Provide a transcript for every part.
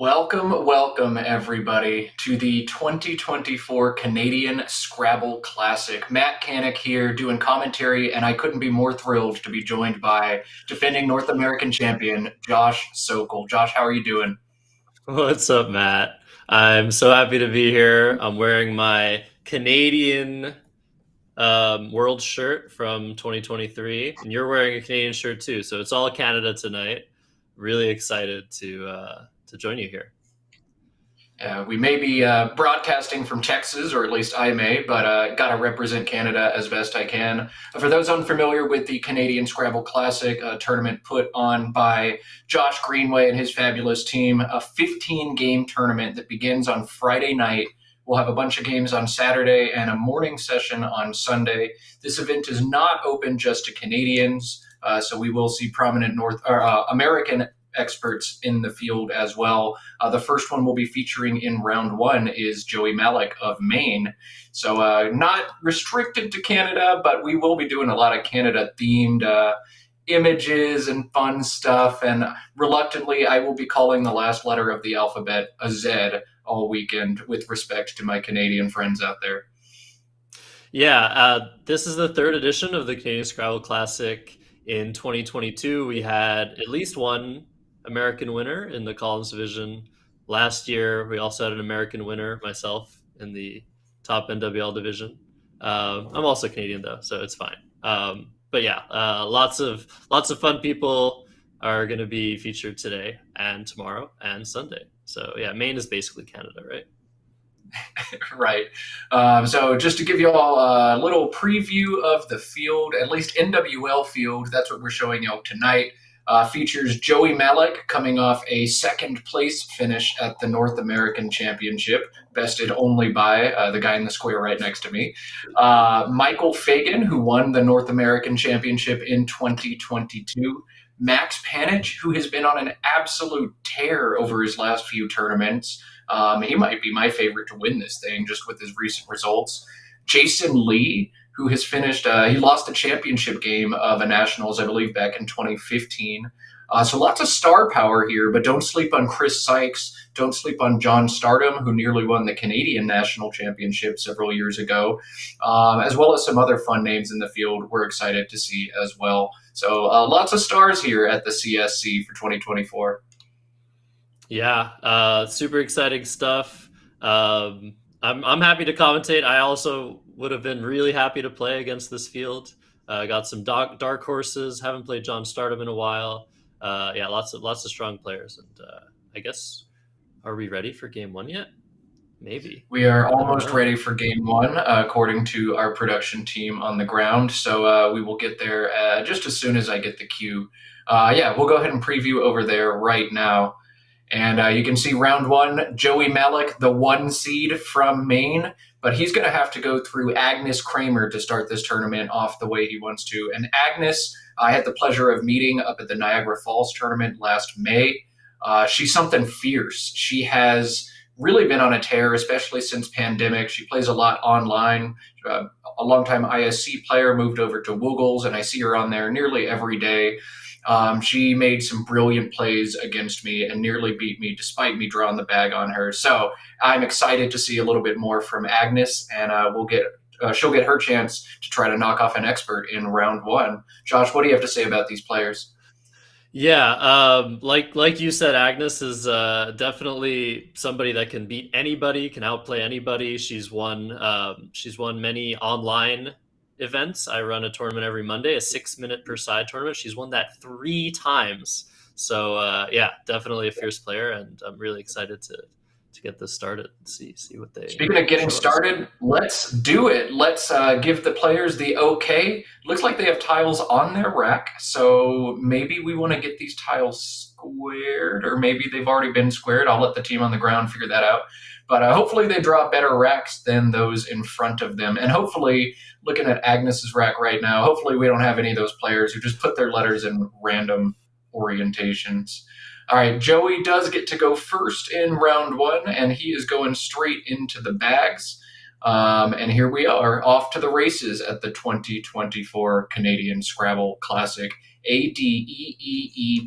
Welcome everybody to the 2024 Canadian Scrabble Classic. Matt Canick here doing commentary, and I couldn't be more thrilled to be joined by defending North American champion Josh Sokol. Josh, how are you doing? What's up, Matt? I'm so happy to be here. I'm wearing my Canadian World shirt from 2023, and you're wearing a Canadian shirt too. So it's all Canada tonight. Really excited to join you here. We may be broadcasting from Texas, or at least I may, but got to represent Canada as best I can. For those unfamiliar with the Canadian Scrabble Classic, a tournament put on by Josh Greenway and his fabulous team, a 15-game tournament that begins on Friday night. We'll have a bunch of games on Saturday and a morning session on Sunday. This event is not open just to Canadians, so we will see prominent American experts in the field as well. The first one we'll be featuring in round one is Joey Malik of Maine. So not restricted to Canada, but we will be doing a lot of Canada-themed images and fun stuff. And reluctantly, I will be calling the last letter of the alphabet a Z all weekend with respect to my Canadian friends out there. Yeah, this is the third edition of the Canadian Scrabble Classic. In 2022, we had at least one American winner in the Collins division. Last year, we also had an American winner, myself, in the top NWL division. I'm also Canadian though, so it's fine. But yeah, lots of fun people are going to be featured today and tomorrow and Sunday. So yeah, Maine is basically Canada, right? Right. So just to give you all a little preview of the field, at least NWL field, that's what we're showing you tonight. Features Joey Malik coming off a second place finish at the North American Championship, bested only by the guy in the square right next to me. Michael Fagan, who won the North American Championship in 2022. Max Panich, who has been on an absolute tear over his last few tournaments. He might be my favorite to win this thing just with his recent results. Jason Lee, who has finished, he lost the championship game of a Nationals, I believe, back in 2015. So lots of star power here, but don't sleep on Chris Sykes. Don't sleep on John Stardom, who nearly won the Canadian National Championship several years ago, as well as some other fun names in the field we're excited to see as well. So lots of stars here at the CSC for 2024. Yeah, super exciting stuff. I'm happy to commentate. I also would have been really happy to play against this field. Got some dark horses. Haven't played John Stardom in a while. Yeah, lots of strong players. And I guess, are we ready for game one yet? Maybe. We are almost ready for game one, according to our production team on the ground. So we will get there just as soon as I get the cue. Yeah, we'll go ahead and preview over there right now. And you can see round one, Joey Malik, the one seed from Maine, but he's going to have to go through Agnes Kramer to start this tournament off the way he wants to. And Agnes, I had the pleasure of meeting up at the Niagara Falls tournament last May. She's something fierce. She has really been on a tear, especially since pandemic. She plays a lot online. A longtime ISC player moved over to Woogles, and I see her on there nearly every day. She made some brilliant plays against me and nearly beat me despite me drawing the bag on her. So I'm excited to see a little bit more from Agnes, and she'll get her chance to try to knock off an expert in round one. Josh, what do you have to say about these players? Yeah, like you said, Agnes is definitely somebody that can beat anybody, can outplay anybody. She's won many online events. I run a tournament every Monday, a 6 minute per side tournament. She's won that 3 times. So yeah, definitely a fierce player, and I'm really excited to get this started and see what they Speaking of getting show us. started, let's do it. Let's give the players the okay. Looks like they have tiles on their rack, so maybe we want to get these tiles squared, or maybe they've already been squared. I'll let the team on the ground figure that out. But hopefully they draw better racks than those in front of them. And hopefully, looking at Agnes's rack right now, hopefully we don't have any of those players who just put their letters in random orientations. All right, Joey does get to go first in round one, and he is going straight into the bags. And here we are, off to the races at the 2024 Canadian Scrabble Classic. Adeeepy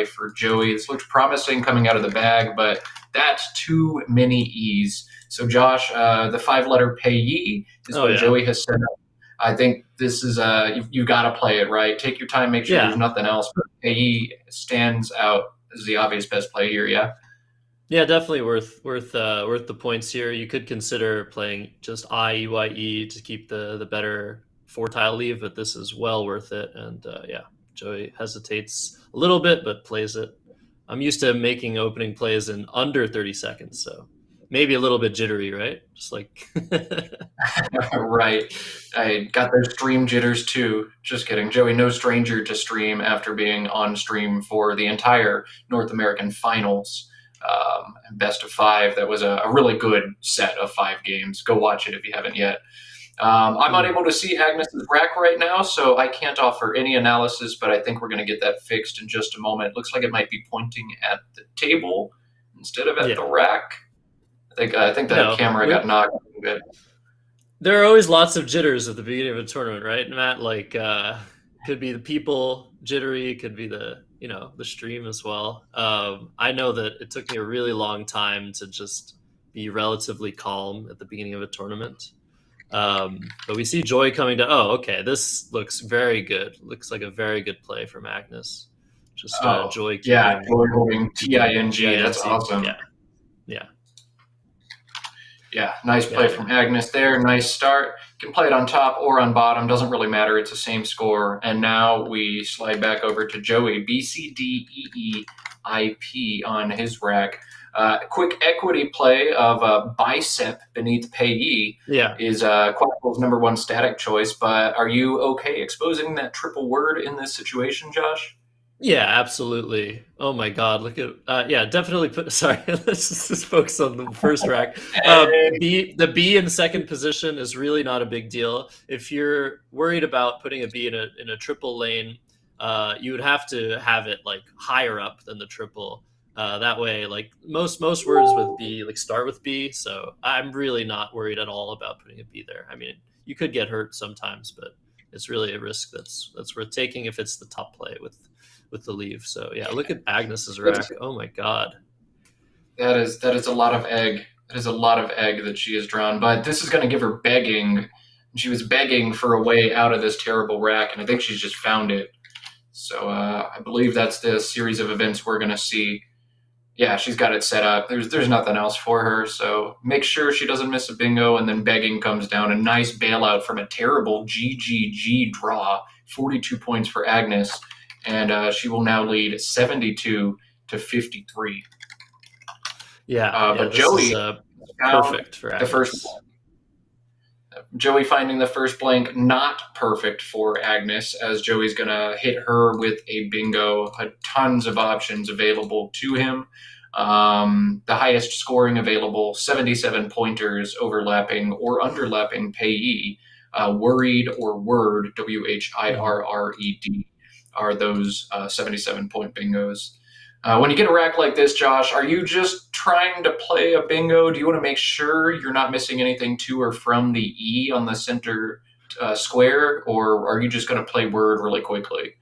for Joey. This looks promising coming out of the bag, but that's too many E's. So, Josh, the 5 letter payee is Oh what yeah, Joey has set up. I think this is you've got to play it right. Take your time, make sure there's yeah. nothing else. But he stands out as the obvious best play here. Yeah. Yeah, definitely worth the points here. You could consider playing just IEYE to keep the better 4 tile leave, but this is well worth it. And yeah, Joey hesitates a little bit, but plays it. I'm used to making opening plays in under 30 seconds, so maybe a little bit jittery, right? Just like Right. I got those stream jitters too. Just kidding. Joey, no stranger to stream after being on stream for the entire North American finals. Best of five. That was a really good set of 5 games. Go watch it if you haven't yet. I'm mm, unable to see Agnes's rack right now, so I can't offer any analysis, but I think we're going to get that fixed in just a moment. Looks like it might be pointing at the table instead of at yeah. the rack. I think You the know, camera got knocked a little bit. there are always lots of jitters at the beginning of a tournament, right, Matt? Like, could be the people jittery, could be the stream as well. I know that it took me a really long time to just be relatively calm at the beginning of a tournament. But we see Joy coming to. Oh, okay, this looks very good. Looks like a very good play from Magnus. Just Oh, Joy yeah, keeping Joey holding keeping TING. That's GINC. awesome. Yeah, yeah, Yeah, nice yeah, play yeah. from Agnes there. Nice start. Can play it on top or on bottom. Doesn't really matter. It's the same score. And now we slide back over to Joey. BCDEEIP on his rack. Quick equity play of bicep beneath payee Yeah. is Quackle's number one static choice. But are you okay exposing that triple word in this situation, Josh? Yeah, absolutely. Oh my God, look at yeah, definitely put. Sorry, let's just focus on the first rack. The B in second position is really not a big deal. If you're worried about putting a B in a triple lane, you would have to have it like higher up than the triple. That way, like most words with B like start with B, so I'm really not worried at all about putting a B there. I mean, you could get hurt sometimes, but it's really a risk that's worth taking if it's the top play with the leave. So yeah, look at Agnes's That's rack. Oh my God. that is a lot of egg. That is a lot of egg that she has drawn. But this is going to give her begging. She was begging for a way out of this terrible rack, and I think she's just found it. So I believe that's the series of events we're going to see. Yeah, she's got it set up. There's nothing else for her. So make sure she doesn't miss a bingo, and then begging comes down. A nice bailout from a terrible GGG draw. 42 points for Agnes, and she will now lead 72 to 53. Yeah, yeah. But This is Joey found perfect for the first Agnes. Joey finding the first blank, not perfect for Agnes, as Joey's going to hit her with a bingo. Tons of options available to him. The highest scoring available, 77 pointers, overlapping or underlapping payee. Worried or word, WHIRRED, are those 77-point bingos. When you get a rack like this, Josh, are you just trying to play a bingo? Do you want to make sure you're not missing anything to or from the E on the center square, or are you just going to play word really quickly?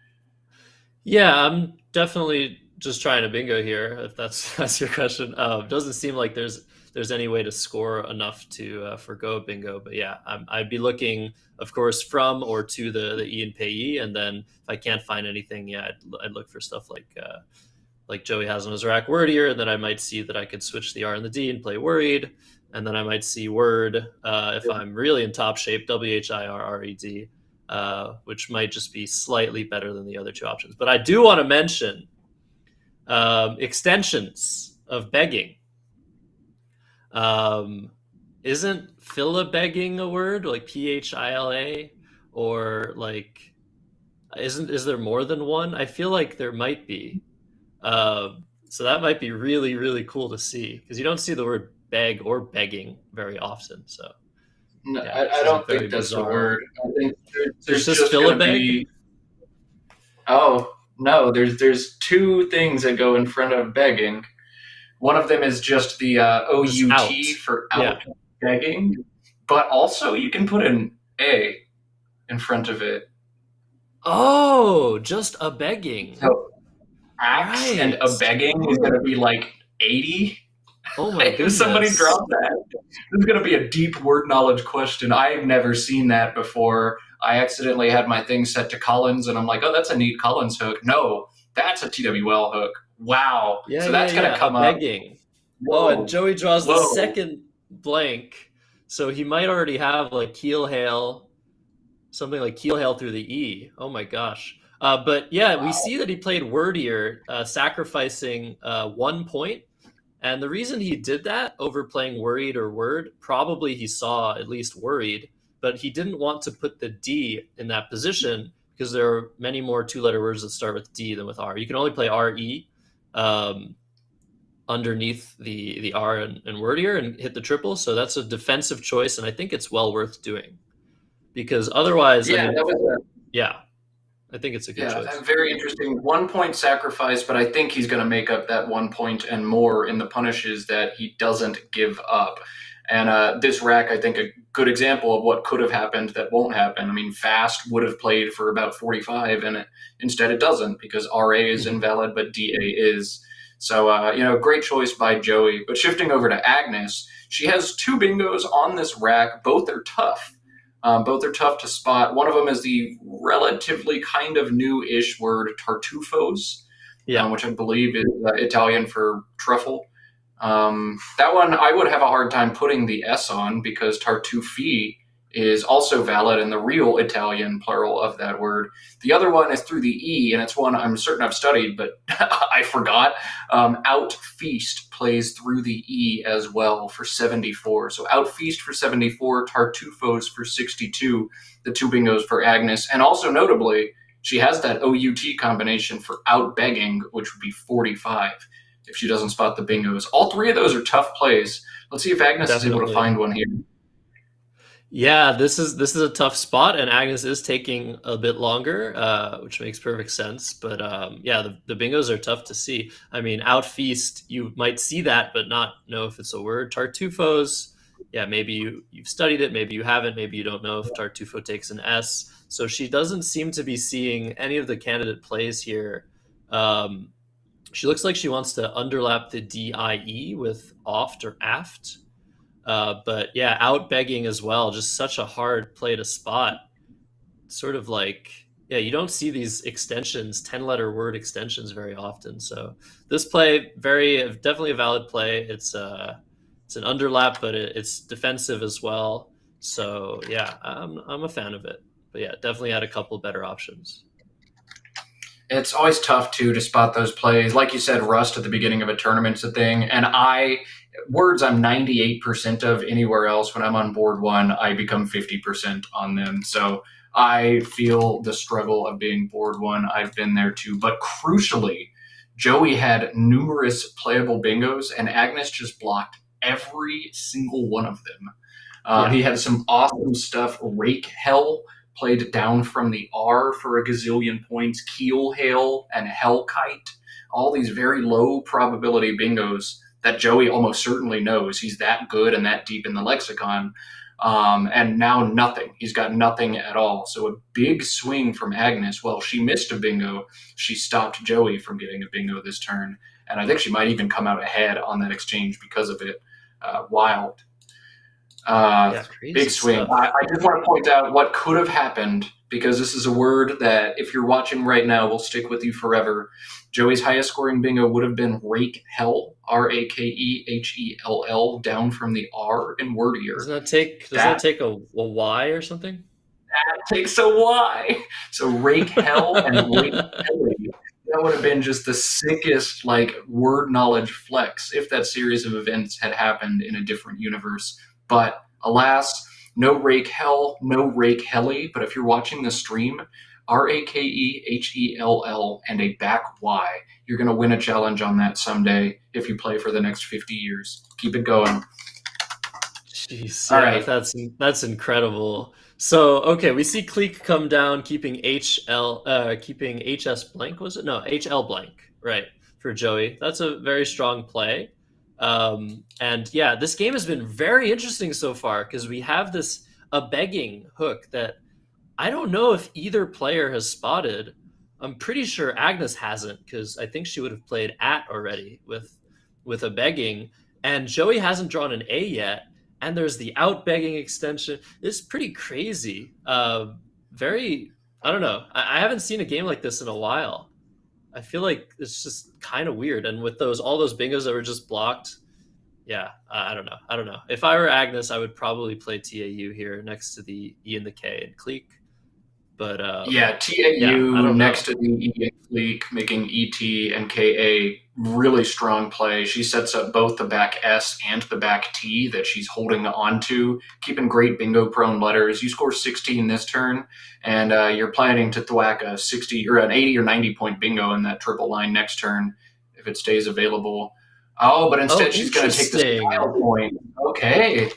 Yeah, I'm definitely just trying to bingo here. If that's that's your question, doesn't seem like there's any way to score enough to forgo a bingo. But yeah, I'd be looking, of course, from or to the E and payee, and then if I can't find anything, yeah, I'd look for stuff like Joey has on his rack wordier, and then I might see that I could switch the R and the D and play worried, and then I might see word if I'm really in top shape, WHIRRED, which might just be slightly better than the other two options. But I do want to mention extensions of begging. Um, isn't phila begging a word like PHILA, or like isn't is there more than one? I feel like there might be. So that might be really, really cool to see because you don't see the word beg or begging very often. So No, yeah, this I is a don't very think that's the bizarre. word. I think There's there's just just going to philabeg, be. Oh no, there's two things that go in front of begging. One of them is just the just OUT out. for out Yeah. begging, but also you can put an A in front of it. Oh, just a begging. So axe and Right. a begging is going to be like 80. Oh my If somebody goodness. dropped that, this is going to be a deep word knowledge question. I've never seen that before. I accidentally had my thing set to Collins, and I'm like, oh, that's a neat Collins hook. No, that's a TWL hook. Wow. Yeah, So yeah, that's going to yeah. A come up. begging. Oh, and Whoa. Joey draws the Whoa. second blank. So he might already have like keel hail, something like keel hail through the E. Oh my gosh. But yeah, we Wow. see that he played wordier, sacrificing 1 point. And the reason he did that over playing worried or word, probably he saw at least worried, but he didn't want to put the D in that position because there are many more two-letter words that start with D than with R. You can only play RE um, underneath the R and wordier and hit the triple. So that's a defensive choice, and I think it's well worth doing because otherwise, I Yeah, mean, that was yeah, I think it's a good yeah, choice. very interesting. 1 point sacrifice, but I think he's going to make up that 1 point and more in the punishes that he doesn't give up. And this rack, I think, a good example of what could have happened that won't happen. I mean, fast would have played for about 45, and instead it doesn't because RA is Mhm. invalid, but DA is. So, great choice by Joey. But shifting over to Agnes, she has two bingos on this rack. Both are tough. Both are tough to spot. One of them is the relatively kind of new-ish word tartufos, Yeah, which I believe is Italian for truffle. That one I would have a hard time putting the S on because tartufi is also valid in the real Italian plural of that word. The other one is through the E, and it's one I'm certain I've studied, but I forgot. Out feast plays through the E as well for 74. So out feast for 74, Tartufos for 62, the two bingos for Agnes. And also notably, she has that OUT combination for out begging, which would be 45 if she doesn't spot the bingos. All three of those are tough plays. Let's see if Agnes is able to definitely. find one here. Yeah, this is a tough spot, and Agnes is taking a bit longer, which makes perfect sense. But yeah, the bingos are tough to see. I mean, out feast, you might see that, but not know if it's a word. Tartufos, yeah, maybe you've studied it, maybe you haven't, maybe you don't know if Tartufo takes an S. So she doesn't seem to be seeing any of the candidate plays here. Um, she looks like she wants to underlap the DIE with oft or aft. But yeah, out begging as well, just such a hard play to spot. Sort of like, yeah, you don't see these extensions, 10-letter word extensions very often. So this play, very definitely a valid play. It's an underlap, but it's defensive as well. So yeah, I'm a fan of it. But yeah, definitely had a couple better options. It's always tough too to spot those plays. Like you said, rust at the beginning of a tournament's a thing. And words I'm 98% of anywhere else. When I'm on board one, I become 50% on them. So I feel the struggle of being board one. I've been there too. But crucially, Joey had numerous playable bingos, and Agnes just blocked every single one of them. Yeah. He had some awesome stuff. Rake Hell played down from the R for a gazillion points. Keel Hail and Hell Kite. All these very low probability bingos that Joey almost certainly knows. He's that good and that deep in the lexicon. And now nothing. He's got nothing at all. So a big swing from Agnes. Well, she missed a bingo. She stopped Joey from getting a bingo this turn. And I think she might even come out ahead on that exchange because of it. Wild. Yeah, Big crazy swing. stuff. I just want to point out what could have happened because this is a word that, if you're watching right now, will stick with you forever. Joey's highest scoring bingo would have been Rake Hell, Rakehell, down from the R in wordier. Doesn't that That take a Y or something? takes a Y. So Rake Hell and Rake Helly. That would have been just the sickest like word knowledge flex if that series of events had happened in a different universe. But alas, no Rake Hell, no Rake Helly. But if you're watching the stream, Rakehell and a back Y, you're going to win a challenge on that someday if you play for the next 50 years. Keep it going. Jeez, All yeah, right. that's incredible. So, okay, we see Cleek come down, keeping HS blank, was it? No, HL blank, right, for Joey. That's a very strong play. And yeah, this game has been very interesting so far because we have this a begging hook that I don't know if either player has spotted. I'm pretty sure Agnes hasn't because I think she would have played at already with a begging, and Joey hasn't drawn an A yet. And there's the out begging extension. It's pretty crazy. Very, I don't know. I haven't seen a game like this in a while. I feel like it's just kind of weird. And with those all those bingos that were just blocked, yeah, I don't know. I don't know. If I were Agnes, I would probably play TAU here next to the E and the K and Cleek. But Yeah, yeah, I TAU don't next know. to the E fleek, making ET and KA really strong play. She sets up both the back S and the back T that she's holding on to, keeping great bingo prone letters. You score 16 this turn, and you're planning to thwack a 60 or an 80 or 90 point bingo in that triple line next turn if it stays available. Oh, but Oh, instead she's going to take the interesting. style point. Okay.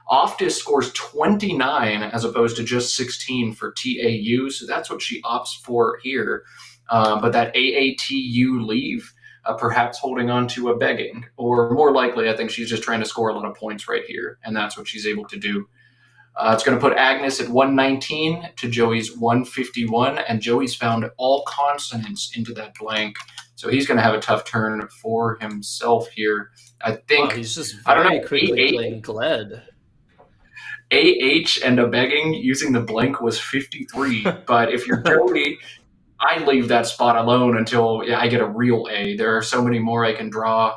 Oftis scores 29 as opposed to just 16 for TAU, so that's what she opts for here. But that AATU leave, perhaps holding on to a begging, or more likely, I think she's just trying to score a lot of points right here, and that's what she's able to do. It's going to put Agnes at 119 to Joey's 151, and Joey's found all consonants into that blank, so he's going to have a tough turn for himself here. I Wow, think, he's just I don't very know, quickly playing Gled. AH and a begging using the blank was 53. But if you're Joey, I leave that spot alone until I get a real A. There are so many more I can draw.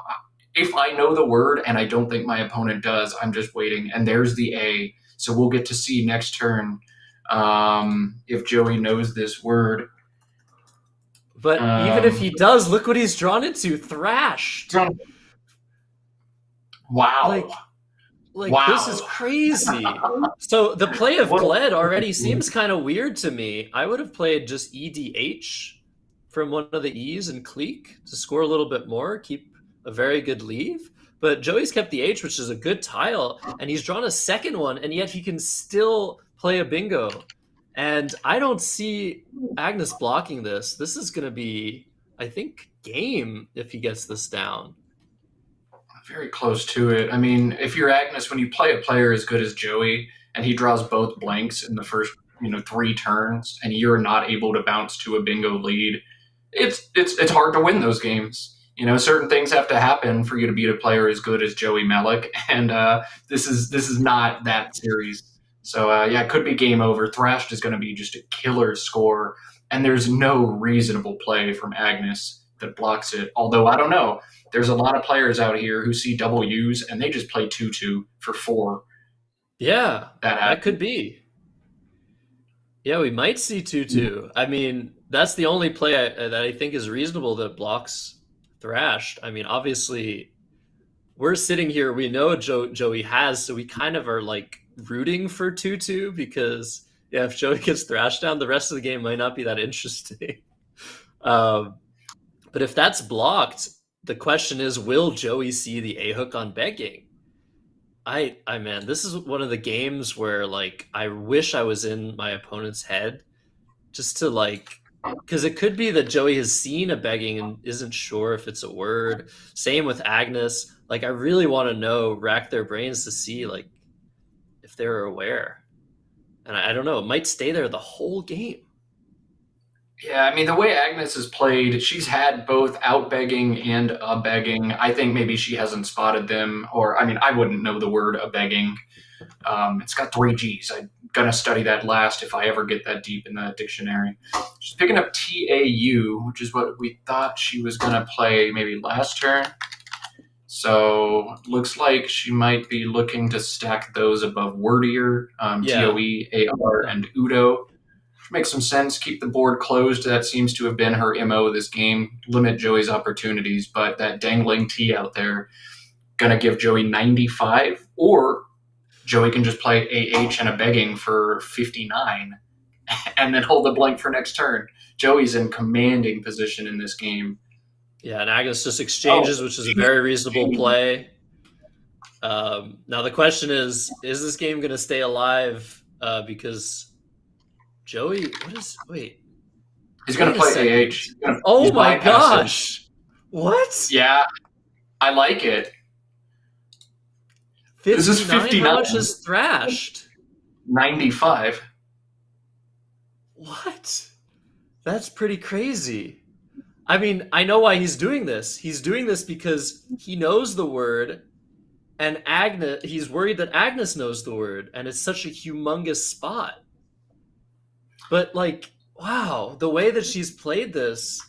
If I know the word and I don't think my opponent does, I'm just waiting. And there's the A. So we'll get to see next turn if Joey knows this word. But even if Um, he does, look what he's drawn into, thrashed. wow. Like this is Wow. crazy. So the play of What Gled already a seems kind of weird to me. I would have played just EDH from one of the E's and Cleek to score a little bit more, keep a very good leave. But Joey's kept the H, which is a good tile, and he's drawn a second one, and yet he can still play a bingo. And I don't see Agnes blocking this. This is going to be, I think, game if he gets this down. Very close to it. I mean, if you're Agnes, when you play a player as good as Joey and he draws both blanks in the first, 3 turns, and you're not able to bounce to a bingo lead, it's hard to win those games. Certain things have to happen for you to beat a player as good as Joey Malik, and this is not that series. So yeah, it could be game over. Thrashed is going to be just a killer score, and there's no reasonable play from Agnes that blocks it. Although I don't know, there's a lot of players out here who see double U's and they just play 2-2 for 4. Yeah, That that happens. could be. Yeah, we might see 2-2. I mean, that's the only play that I think is reasonable that blocks thrashed. I mean, obviously, we're sitting here. We know Joey has, so we kind of are like rooting for 2-2 because yeah, if Joey gets thrashed down, the rest of the game might not be that interesting. um, but if that's blocked, the question is, will Joey see the a hook on begging? I man, this is one of the games where like I wish I was in my opponent's head just to like, because it could be that Joey has seen a begging and isn't sure if it's a word. Same with Agnes. Like I really want to know, rack their brains to see like if they're aware. And I don't know, it might stay there the whole game. Yeah, I mean, the way Agnes has played, she's had both out begging and a begging. I think maybe she hasn't spotted them, or I mean, I wouldn't know the word a begging. It's got three G's. I'm gonna study that last if I ever get that deep in the dictionary. She's picking up TAU, which is what we thought she was gonna play maybe last turn. So looks like she might be looking to stack those above wordier, Yeah. TOE, AR, and Udo. Makes some sense. Keep the board closed. That seems to have been her MO this game. Limit Joey's opportunities, but that dangling T out there gonna give Joey 95, or Joey can just play AH and a begging for 59 and then hold the blank for next turn. Joey's in commanding position in this game. Yeah, and Agnes just Oh, exchanges, which is a very reasonable play. Now the question is this game going to stay alive? Because Joey, what is? he's gonna Wait a play second. AH. Oh He's my bypassing. gosh! What? Yeah, I like it. This is 59? How 59, much is thrashed? 95. What? That's pretty crazy. I mean, I know why he's doing this. He's doing this because he knows the word, and Agnes. He's worried that Agnes knows the word, and it's such a humongous spot. But like, wow, the way that she's played this,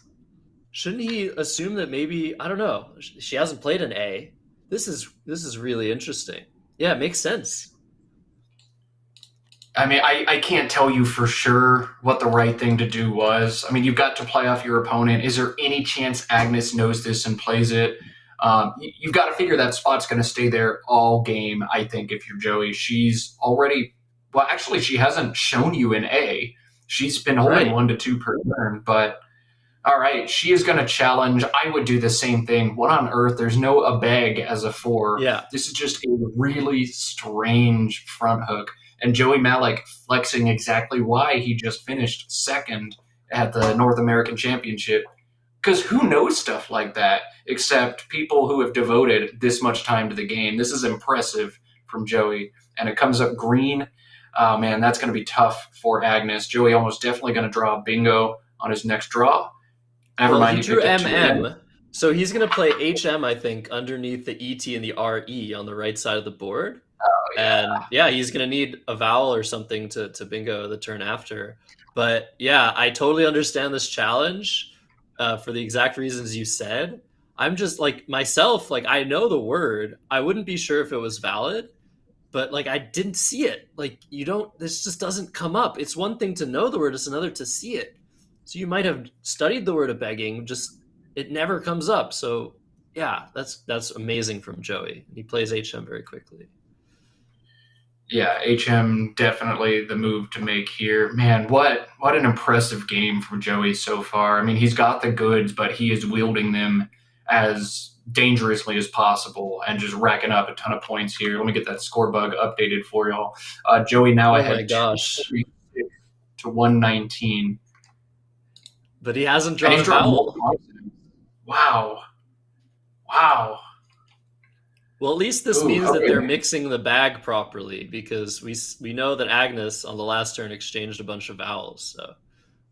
shouldn't he assume that maybe I don't know? She hasn't played an A. This is really interesting. Yeah, it makes sense. I mean, I can't tell you for sure what the right thing to do was. I mean, you've got to play off your opponent. Is there any chance Agnes knows this and plays it? You've got to figure that spot's going to stay there all game, I think, if you're Joey. She's already, well, actually, she hasn't shown you an A. She's been holding Right. 1 to 2 per turn, but all right, she is going to challenge. I would do the same thing. What on earth? There's no a beg as a 4. Yeah. This is just a really strange front hook. And Joey Malik flexing exactly why he just finished second at the North American Championship. Because who knows stuff like that except people who have devoted this much time to the game? This is impressive from Joey. And it comes up green. Oh, man, that's going to be tough for Agnes. Joey almost definitely going to draw bingo on his next draw. Never Well, mind, he he drew picked up 2 M. MM, so he's gonna play HM, I think, underneath the ET and the RE on the right side of the board. Oh, yeah. And yeah, he's gonna need a vowel or something to bingo the turn after. But yeah, I totally understand this challenge for the exact reasons you said. I'm just like myself, like I know the word. I wouldn't be sure if it was valid, but like I didn't see it. Like you don't, this just doesn't come up. It's one thing to know the word, it's another to see it. So you might have studied the word of begging, just it never comes up. So yeah, that's amazing from Joey. He plays HM very quickly. Yeah, HM definitely the move to make here. Man, what an impressive game from Joey so far. I mean, he's got the goods, but he is wielding them as dangerously as possible and just racking up a ton of points here. Let me get that score bug updated for y'all. Joey now Oh my ahead gosh. 246 to 119. But he hasn't And drawn he's a drawn more vowel. consonants. Wow. Wow. Well, at least this Ooh, means that they're okay. mixing the bag properly because we know that Agnes on the last turn exchanged a bunch of vowels. So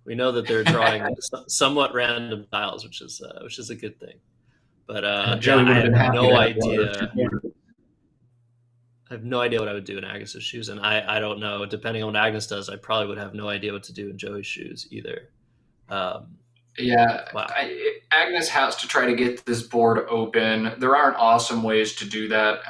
we know that they're drawing somewhat random tiles, which is a good thing. But yeah, Joey would have been happy to have one or two more. I have no idea what I would do in Agnes's shoes, and I don't know. Depending on what Agnes does, I probably would have no idea what to do in Joey's shoes either. Um, Yeah, wow. Agnes has to try to get this board open. There aren't awesome ways to do that.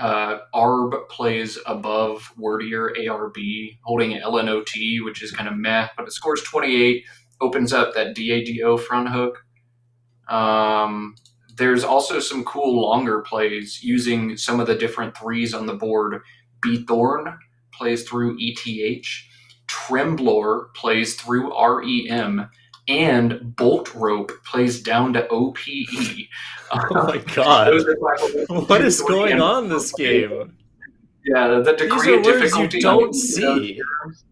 ARB plays above wordier ARB, holding LNOT, which is kind of meh, but it scores 28. opens up that DADO front hook. Um, there's also some cool longer plays using some of the different threes on the board. B Thorn plays through ETH, Tremblor plays through REM, and Bolt Rope plays down to OPE. Oh my Those god. are probably What two, is three, going and on in four this plays. game? Yeah, the These degree are of words you difficulty on don't any of those see. terms,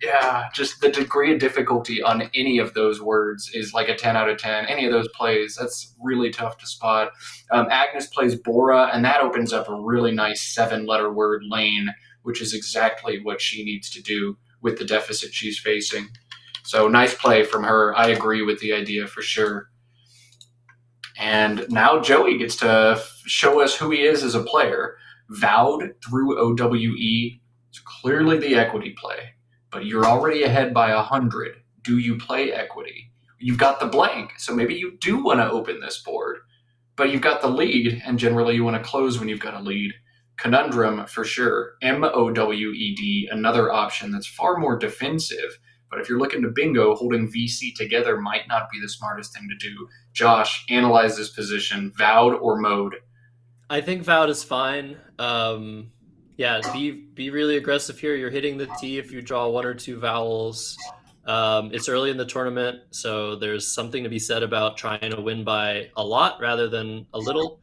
yeah, just the degree of difficulty on any of those words is like a 10 out of 10. Any of those plays, that's really tough to spot. Agnes plays Bora, and that opens up a really nice 7 letter word lane, which is exactly what she needs to do with the deficit she's facing. So nice play from her. I agree with the idea for sure. And now Joey gets to show us who he is as a player. Vowed through OWE is clearly the equity play, but you're already ahead by 100. Do you play equity? You've got the blank, so maybe you do want to open this board, but you've got the lead, and generally you want to close when you've got a lead. Conundrum for sure. MOWED, another option that's far more defensive. But if you're looking to bingo, holding VC together might not be the smartest thing to do. Josh, analyze this position, vowed or mode. I think Vowed is fine. Yeah, be really aggressive here. You're hitting the T if you draw one or two vowels. It's early in the tournament, so there's something to be said about trying to win by a lot rather than a little,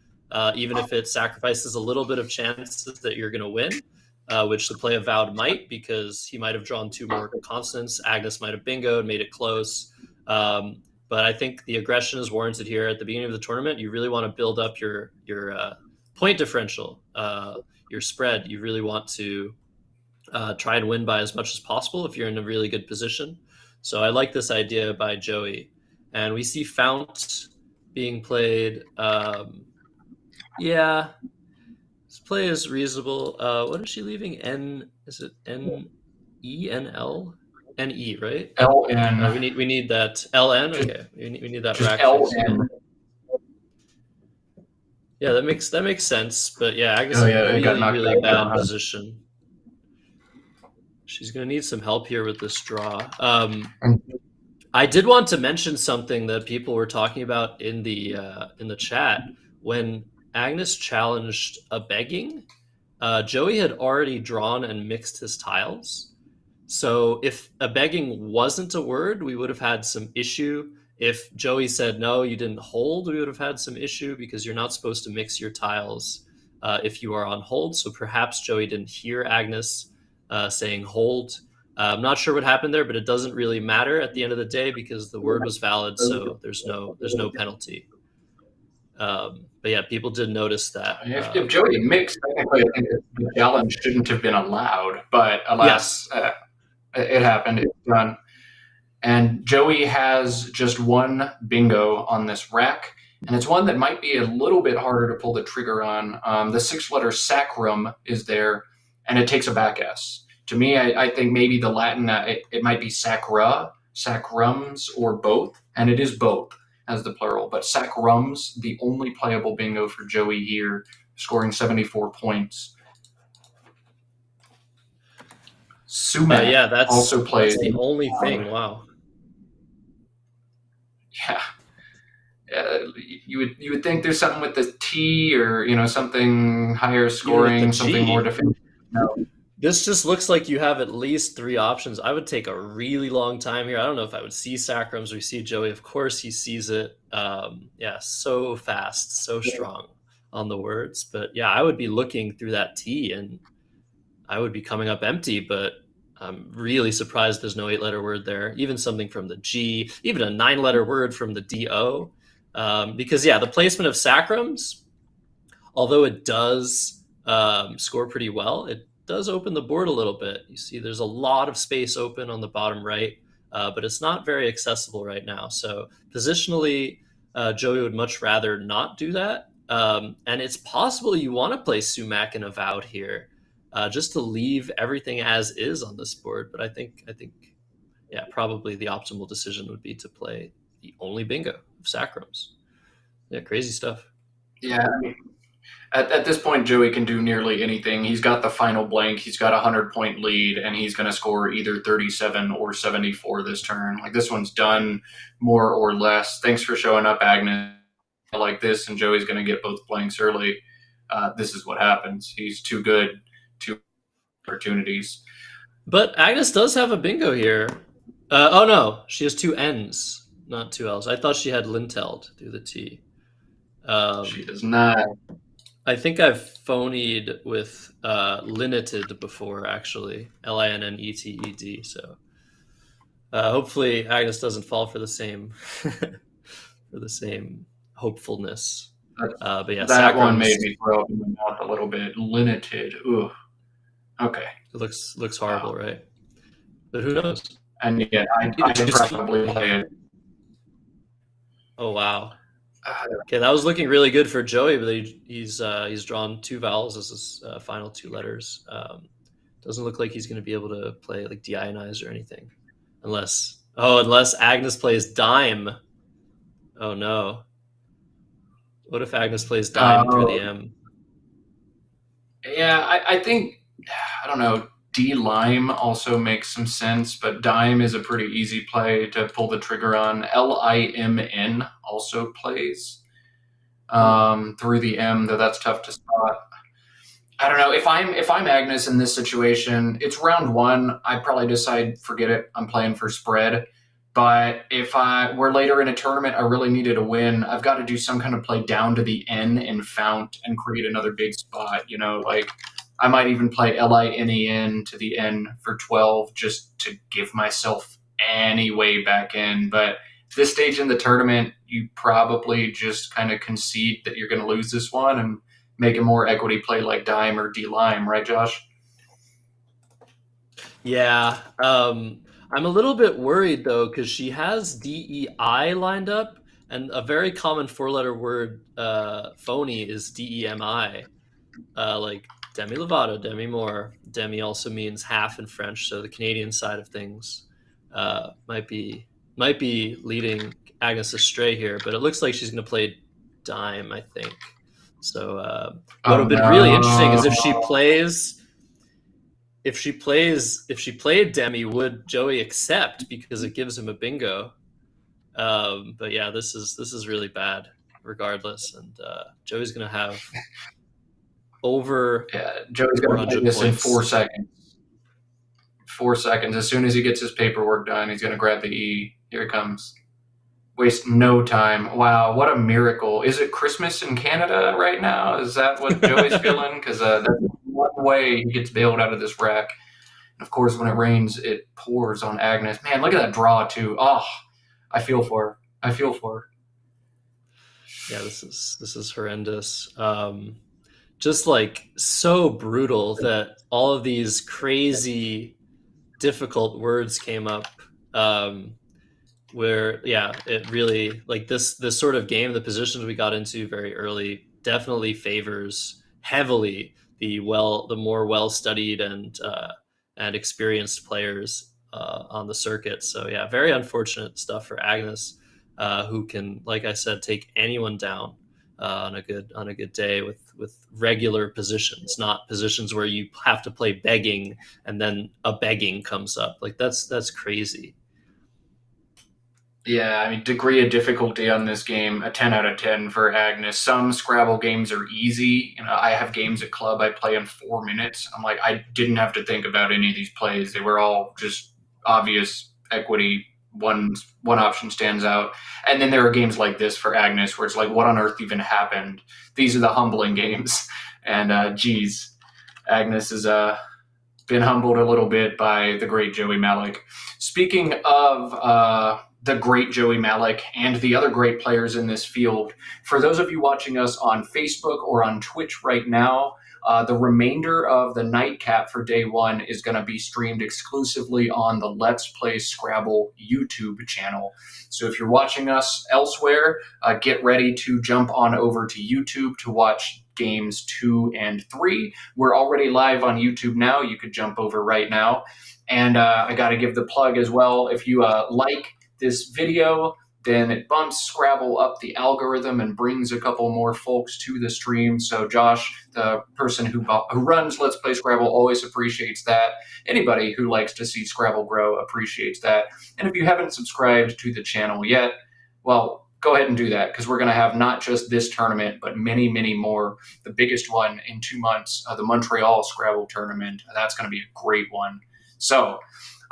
even if it sacrifices a little bit of chances that you're going to win, which the play of Vowed might, because he might have drawn two more consonants. Agnes might have bingoed, made it close. But I think the aggression is warranted here at the beginning of the tournament. You really want to build up your point differential, your spread. You really want to try and win by as much as possible if you're in a really good position. So I like this idea by Joey. And we see Fount being played. Yeah, this play is reasonable. What is she leaving? N, is it N-E-N-L? N-E, right? LN. We need that LN. Just Okay, we need that just rack facing. LN. Yeah, that makes sense. But yeah, Agnes Oh in a yeah, it got really, knocked really back bad down. position. She's gonna need some help here with this draw. I did want to mention something that people were talking about in the chat when Agnes challenged a begging. Joey had already drawn and mixed his tiles. So if a begging wasn't a word, we would have had some issue. If Joey said no, you didn't hold, we would have had some issue because you're not supposed to mix your tiles if you are on hold. So perhaps Joey didn't hear Agnes saying hold. I'm not sure what happened there, but it doesn't really matter at the end of the day because the word was valid, so there's no penalty. But yeah, people did notice that. If Joey mixed, technically, I think the challenge shouldn't have been allowed, but alas, Yes. it happened. It's done. And Joey has just one bingo on this rack, and it's one that might be a little bit harder to pull the trigger on. The 6 letter sacrum is there, and it takes a back S. To me, I think maybe the Latin, it might be sacra, sacrums, or both, and it is both as the plural. But sacrums, the only playable bingo for Joey here, scoring 74 points. Sumac Yeah, that's also that's plays. the only thing. Wow. Yeah, you would think there's something with the T or something higher Even with the scoring, something more G, defensive. No. this just looks like you have at least three options. I would take a really long time here. I don't know if I would see Sacrams or see Joey. Of course, he sees it. Yeah, so fast, so strong on the words. But yeah, I would be looking through that T and I would be coming up empty. But I'm really surprised there's no 8 letter word there. Even something from the G, even a 9 letter word from the DO. Because yeah, the placement of Sacrams, although it does score pretty well, it does open the board a little bit. You see, there's a lot of space open on the bottom right, but it's not very accessible right now. So positionally, Joey would much rather not do that. And it's possible you want to play Sumac and Avowed here, just to leave everything as is on this board. But I think, yeah, probably the optimal decision would be to play the only bingo of Sacrams. Yeah, crazy stuff. Yeah, At this point, Joey can do nearly anything. He's got the final blank. He's got a 100-point lead, and he's going to score either 37 or 74 this turn. Like this one's done, more or less. Thanks for showing up, Agnes. Like this, and Joey's going to get both blanks early. This is what happens. He's too good. Two opportunities. But Agnes does have a bingo here. Oh no, she has two N's, not two L's. I thought she had Linteld through the T. She Um, does not. I think I've phonied with Linneted before, actually. Linneted. So hopefully Agnes doesn't fall for the same for the same hopefulness. But yeah, That one made Sacrum's me throw up in my mouth a little bit. Limited. Ooh. Okay. it looks Wow. horrible, right? But who knows? And yet, I'd probably play it. Oh wow. Uh, Okay, that was looking really good for Joey, but he's drawn two vowels as his final two letters. Doesn't look like he's going to be able to play like deionize or anything, unless Agnes plays dime. Oh no! What if Agnes plays dime through the uh, M? yeah, I think I don't know. D lime also makes some sense, but dime is a pretty easy play to pull the trigger on. Limn also plays Hmm. through the M, though that's tough to spot. I don't know if I'm Agnes in this situation. It's round one. I probably decide forget it. I'm playing for spread. But if I were later in a tournament, I really needed a win. I've got to do some kind of play down to the N in Fount and create another big spot. Like I might even play LINEN to the N for 12 just to give myself any way back in. But this stage in the tournament, you probably just kind of concede that you're going to lose this one and make a more equity play like dime or D lime, right, Josh? Yeah, I'm a little bit worried though because she has DEI lined up, and a very common four-letter word phony is DEMI. Like Demi Lovato, Demi Moore. Demi also means half in French, so the Canadian side of things uh, might be might be leading Agnes astray here. But it looks like she's going to play dime, I think. So what would Oh have been really interesting no. is if she played Demi, would Joey accept because it gives him a bingo? But yeah, this is really bad regardless, and Joey's going to have over Yeah, Joey's going to play 400 this in 4 points. seconds. 4 seconds. As soon as he gets his paperwork done, he's going to grab the E. Here he comes. Waste no time. Wow, what a miracle. Is it Christmas in Canada right now? Is that what Joey's feeling? Because that's one way he gets bailed out of this wreck. And of course, when it rains, it pours on Agnes. Man, look at that draw, too. Oh, I feel for her. I feel for her. Yeah, this is horrendous. Just like so brutal that all of these crazy difficult words came up. Where yeah, it really like this sort of game, the positions we got into very early definitely favors heavily the more well studied and experienced players on the circuit. So yeah, very unfortunate stuff for Agnes, who can, like I said, take anyone down on a good day with regular positions, not positions where you have to play begging and then a begging comes up. Like that's crazy. Yeah, I mean, degree of difficulty on this game, a 10 out of 10 for Agnes. Some Scrabble games are easy. I have games at club I play in 4 minutes. I'm like, I didn't have to think about any of these plays. They were all just obvious equity. One option stands out. And then there are games like this for Agnes where it's like, what on earth even happened? These are the humbling games. And geez, Agnes has been humbled a little bit by the great Joey Malik. Speaking of the great Joey Malik and the other great players in this field, for those of you watching us on Facebook or on Twitch right now, the remainder of the nightcap for day one is going to be streamed exclusively on the Let's Play Scrabble YouTube channel. So if you're watching us elsewhere, get ready to jump on over to YouTube to watch games 2 and 3. We're already live on YouTube now. You could jump over right now. And I got to give the plug as well. If you like this video, then it bumps Scrabble up the algorithm and brings a couple more folks to the stream. So Josh, the person who runs Let's Play Scrabble, always appreciates that. Anybody who likes to see Scrabble grow appreciates that. And if you haven't subscribed to the channel yet, well, go ahead and do that, because we're going to have not just this tournament, but many, many more. The biggest one in 2 months, the Montreal Scrabble tournament. That's going to be a great one. So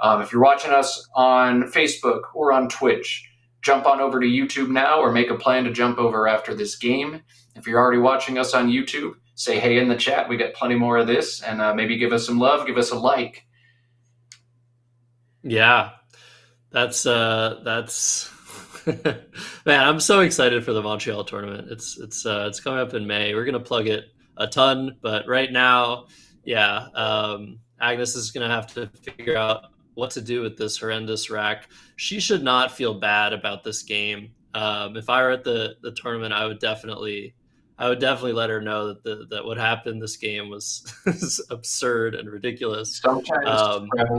if you're watching us on Facebook or on Twitch, jump on over to YouTube now, or make a plan to jump over after this game. If you're already watching us on YouTube, say hey in the chat. We got plenty more of this, and maybe give us some love, give us a like. Yeah, that's man, I'm so excited for the Montreal tournament. It's coming up in May. We're gonna plug it a ton, but right now, yeah, Agnes is gonna have to figure out what to do with this horrendous rack. She should not feel bad about this game. If I were at the tournament, I would definitely let her know that what happened this game was absurd and ridiculous. Sometimes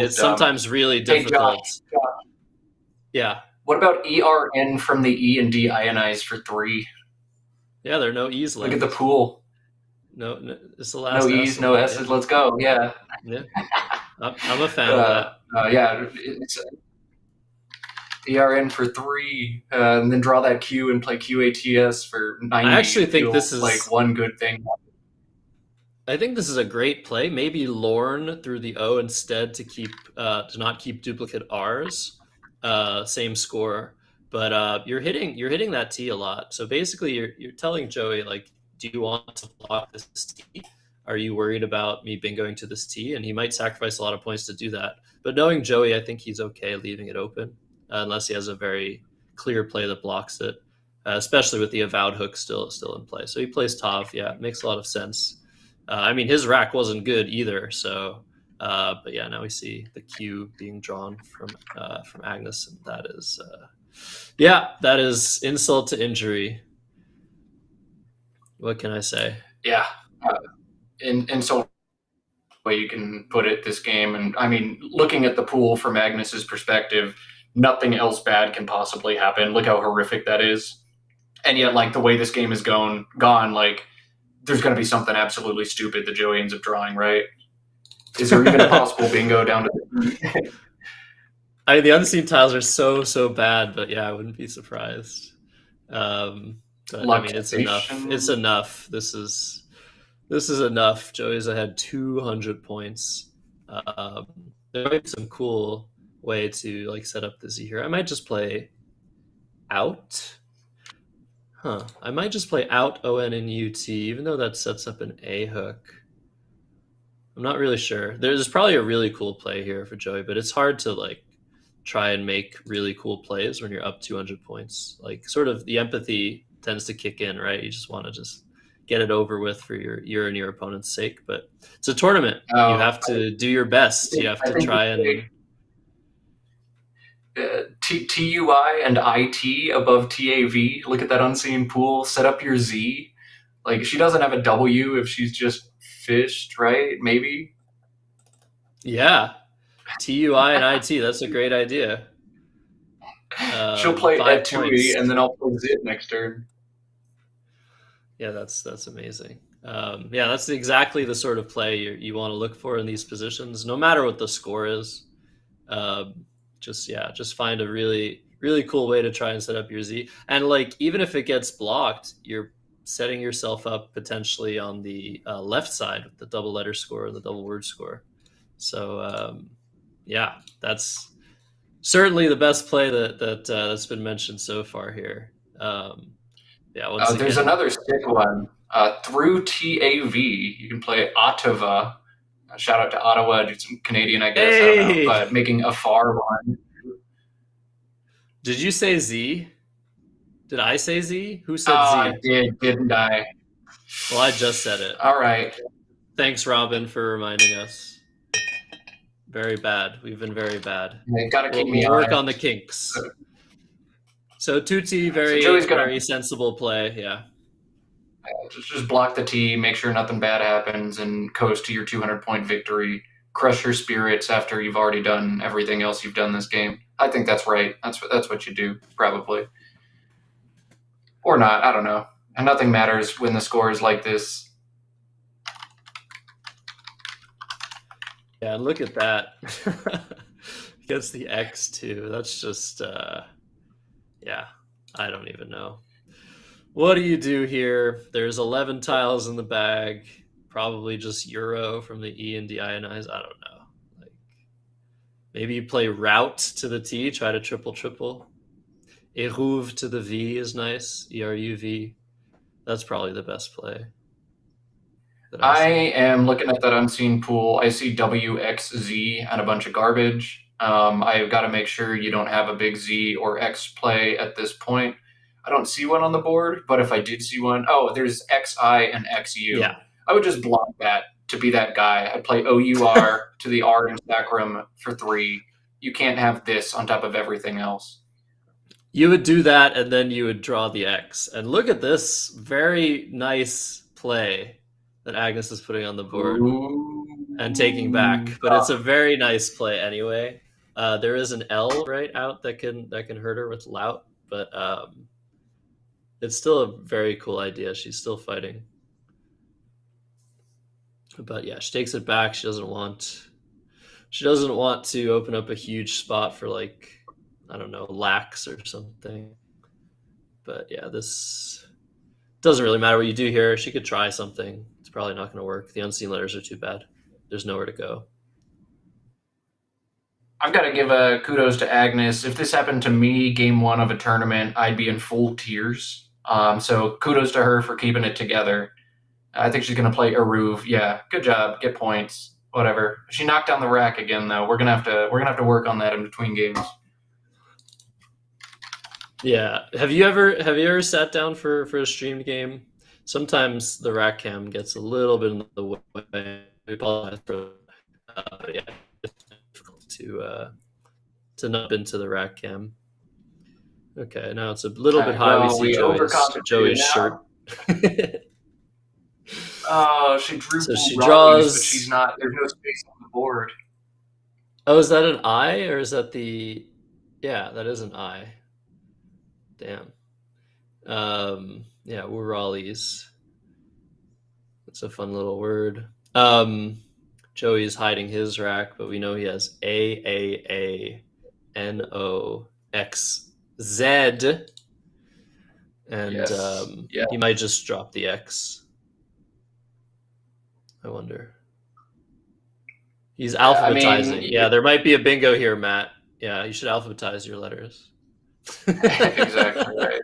It's dumb. sometimes really Hey, difficult. Josh, Yeah. what about ERN from the E and D ionized for 3? Yeah, there are no E's left. Look at the pool. No, it's the last No E's, S no one. S's. Let's go. Yeah. Yeah. I'm a fan of that. Yeah, it's ERN for 3, and then draw that Q and play QATS for 90. I actually think this is like one good thing. I think this is a great play. Maybe Lorne through the O instead to not keep duplicate R's. Same score, but you're hitting that T a lot. So basically, you're telling Joey, like, do you want to block this T? Are you worried about me bingoing to this T? And he might sacrifice a lot of points to do that. But knowing Joey, I think he's okay leaving it open, unless he has a very clear play that blocks it, especially with the avowed hook still in play. So he plays Tav. Yeah, it makes a lot of sense. I mean, his rack wasn't good either. So, but yeah, now we see the Q being drawn from Agnes, and that is, that is insult to injury. What can I say? Yeah, in so way you can put it, this game. And I mean, looking at the pool from Agnes's perspective, nothing else bad can possibly happen. Look how horrific that is. And yet, like, the way this game is gone, like, there's going to be something absolutely stupid that Joey ends up drawing, right? Is there even a possible bingo down to the The unseen tiles are so bad, but yeah, I wouldn't be surprised. But I mean, it's enough. It's enough. This is enough. Joey's ahead 200 points. There might be some cool way to like set up the Z here. I might just play out. I might just play out ON and UT, even though that sets up an A hook. I'm not really sure. There's probably a really cool play here for Joey, but it's hard to like try and make really cool plays when you're up 200 points. Like, sort of the empathy tends to kick in, right? You just want to just get it over with for your and your opponent's sake. But it's a tournament. You have to do your best. You have to try and TUI and IT above TAV. Look at that unseen pool. Set up your Z. Like, she doesn't have a W if she's just fished, right? Maybe. Yeah, TUI and IT. That's a great idea. She'll play at 2E, and then I'll play Zit next turn. Yeah, that's amazing. That's exactly the sort of play you want to look for in these positions, no matter what the score is. Just find a really cool way to try and set up your Z. And like, even if it gets blocked, you're setting yourself up potentially on the left side with the double letter score and the double word score. So that's certainly the best play that's been mentioned so far here. There's another sick one. Through TAV, you can play Ottawa. Shout out to Ottawa, do some Canadian, I guess. Hey! I don't know, but making a far one. Did you say Z? Did I say Z? Who said Z? I did, didn't I? Well, I just said it. All right. Thanks, Robin, for reminding us. Very bad. We've been very bad. You gotta keep me We'll work honest. on the kinks. So 2T, very sensible play. Yeah. Just block the T, make sure nothing bad happens, and coast to your 200-point victory. Crush your spirits after you've already done everything else you've done this game. I think that's right. That's what you do, probably. or not. I don't know. And nothing matters when the score is like this. Yeah, look at that. Gets the X too. That's just yeah, I don't even know. What do you do here? There's 11 tiles in the bag. Probably just Euro from the E and deionize. I don't know. Like maybe you play route to the T, try to triple triple. Eruv to the V is nice. ERUV. That's probably the best play that I I see. am looking at that unseen pool. I see WXZ and a bunch of garbage. I've got to make sure you don't have a big Z or X play at this point. I don't see one on the board, but if I did see one, oh, there's XI and XU. Yeah. I would just block that to be that guy. I'd play OUR to the R in Sacrum for 3. You can't have this on top of everything else. You would do that and then you would draw the X. And look at this very nice play that Agnes is putting on the board and taking Ooh. back. But it's a very nice play anyway. There is an L right out that can hurt her with lout, but it's still a very cool idea. She's still fighting. But yeah, she takes it back. She doesn't want to open up a huge spot for like I don't know, lax or something. But yeah, this doesn't really matter what you do here. She could try something. It's probably not going to work. The unseen letters are too bad. There's nowhere to go. I've got to give a kudos to Agnes. If this happened to me, game one of a tournament, I'd be in full tears. So kudos to her for keeping it together. I think she's going to play Aruv. Yeah, good job. Get points. Whatever. She knocked down the rack again, though. We're gonna have to work on that in between games. Yeah. Have you ever sat down for a streamed game? Sometimes the rack cam gets a little bit in the way. I apologize for yeah, it's difficult to nub into the rack cam. Okay, now it's a little bit Okay, high. We well, see we overcompensated Joey's now. shirt. Oh, she drew So blue she Raleighs, but she's draws. not. There's no space on the board. Oh, is that an I or is that the? Yeah, that is an I. Damn. Yeah, Wooralies. That's a fun little word. Joey's hiding his rack, but we know he has AAANOXZ, and Yes. Yeah. he might just drop the X. I wonder. He's Yeah. I mean, alphabetizing. Yeah, there might be a bingo here, Matt. Yeah, you should alphabetize your letters. exactly right.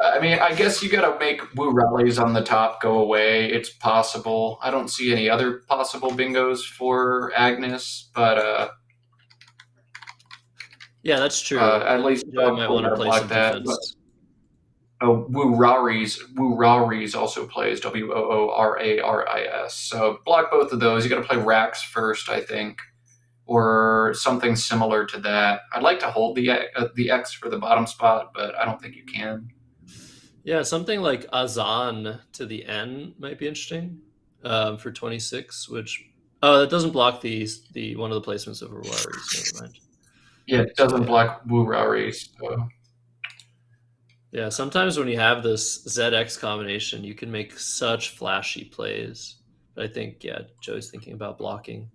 I mean, I guess you got to make Woo Rallies on the top go away. It's possible. I don't see any other possible bingos for Agnes, but Yeah, that's true. at least Joey might we want got to to play block some that. But defense. Woo Raris also plays WOORARIS. So block both of those. You got to play Rax first, I think, or something similar to that. I'd like to hold the X for the bottom spot, but I don't think you can. Yeah, something like Azan to the N might be interesting for 26, which that doesn't block the one of the placements of Awaris. Never mind. Yeah, it So doesn't yeah, block Woo Raris. So. yeah. Sometimes when you have this ZX combination, you can make such flashy plays. But I think yeah, Joe's thinking about blocking.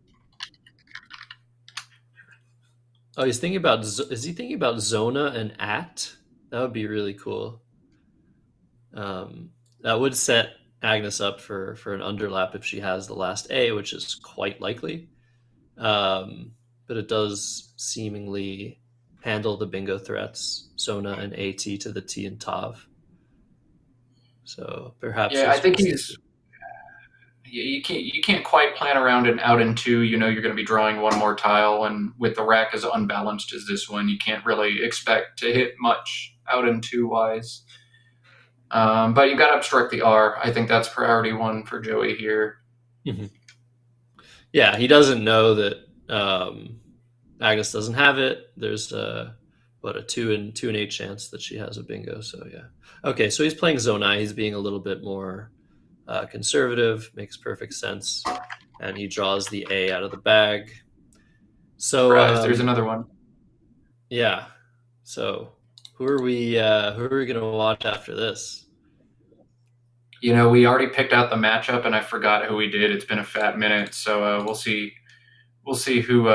Oh, he's thinking about. Is he thinking about Zona and At? That would be really cool. That would set Agnes up for an underlap if she has the last A, which is quite likely. But it does seemingly handle the bingo threats, Sona and AT to the T and Tav. So perhaps Yeah, I just think mistaken. he's. You can't quite plan around an out in two. You know you're going to be drawing one more tile, and with the rack as unbalanced as this one, you can't really expect to hit much out in two wise. But you got to obstruct the R. I think that's priority one for Joey here. Mhm. Yeah, he doesn't know that Agnes doesn't have it. There's a 2 and 8 chance that she has a bingo. So yeah. Okay, so he's playing Zonai. He's being a little bit more conservative. Makes perfect sense, and he draws the A out of the bag. So Surprise! There's another one. yeah, so Who are we gonna watch after this? We already picked out the matchup, and I forgot who we did. It's been a fat minute, so we'll see. We'll see who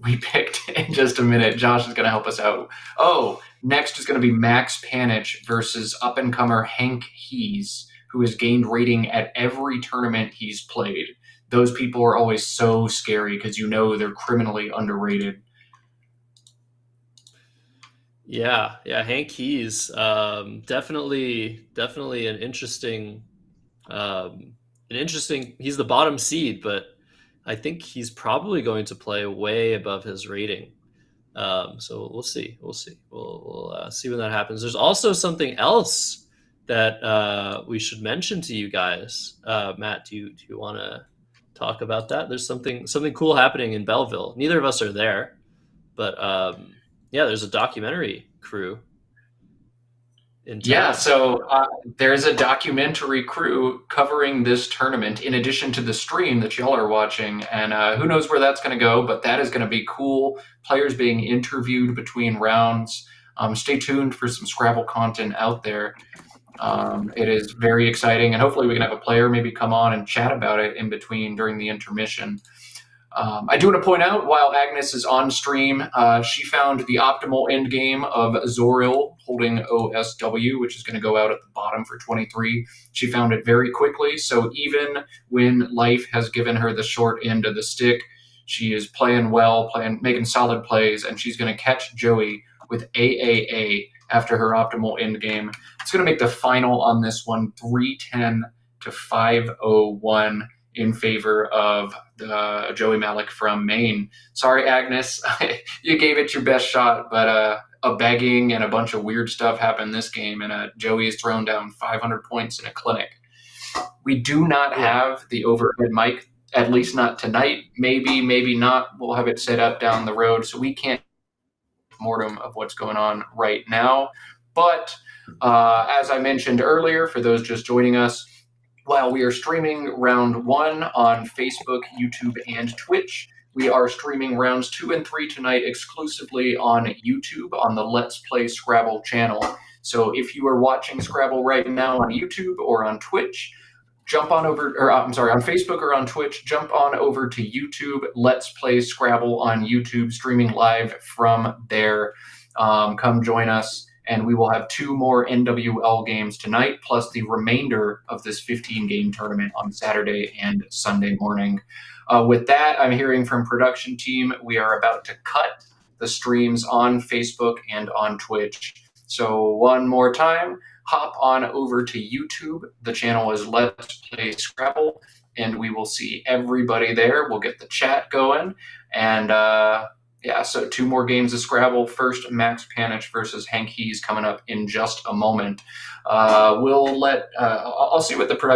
we picked in just a minute. Josh is going to help us out. Oh, next is going to be Max Panich versus up and comer Hank Hees, who has gained rating at every tournament he's played. Those people are always so scary because they're criminally underrated. Yeah, Hank Keys, definitely um, an interesting. He's the bottom seed, but I think he's probably going to play way above his rating. So we'll see. We'll see when that happens. There's also something else that we should mention to you guys. Matt, do you want to talk about that? There's something cool happening in Belleville. Neither of us are there, but yeah, there's a documentary crew in Yeah, town. so there's a documentary crew covering this tournament in addition to the stream that y'all are watching. And who knows where that's going to go, but that is going to be cool. Players being interviewed between rounds. Stay tuned for some Scrabble content out there. It is very exciting, and hopefully, we can have a player maybe come on and chat about it in between during the intermission. I do want to point out, while Agnes is on stream, she found the optimal endgame of Zoril holding OSW, which is going to go out at the bottom for 23. She found it very quickly, so even when life has given her the short end of the stick, she is playing well, making solid plays, and she's going to catch Joey with AAA after her optimal endgame. It's going to make the final on this one 310 to 501 in favor of the Joey Malik from Maine. Sorry, Agnes, you gave it your best shot, but a begging and a bunch of weird stuff happened this game, and Joey is thrown down 500 points in a clinic. We do not Yeah. have the overhead mic, at least not tonight. Maybe not. We'll have it set up down the road, so we can't mortem of what's going on right now. But as I mentioned earlier, for those just joining us, while we are streaming round one on Facebook, YouTube, and Twitch, we are streaming rounds 2 and 3 tonight exclusively on YouTube on the Let's Play Scrabble channel. So if you are watching Scrabble right now on YouTube or on Twitch, jump on over, or I'm sorry, on Facebook or on Twitch, jump on over to YouTube. Let's Play Scrabble on YouTube, streaming live from there. Come join us, and we will have 2 more NWL games tonight, plus the remainder of this 15-game tournament on Saturday and Sunday morning. With that, I'm hearing from production team, we are about to cut the streams on Facebook and on Twitch. So one more time, hop on over to YouTube. The channel is Let's Play Scrabble, and we will see everybody there. We'll get the chat going, and so 2 more games of Scrabble. First, Max Panich versus Hank Hees coming up in just a moment. I'll see what the production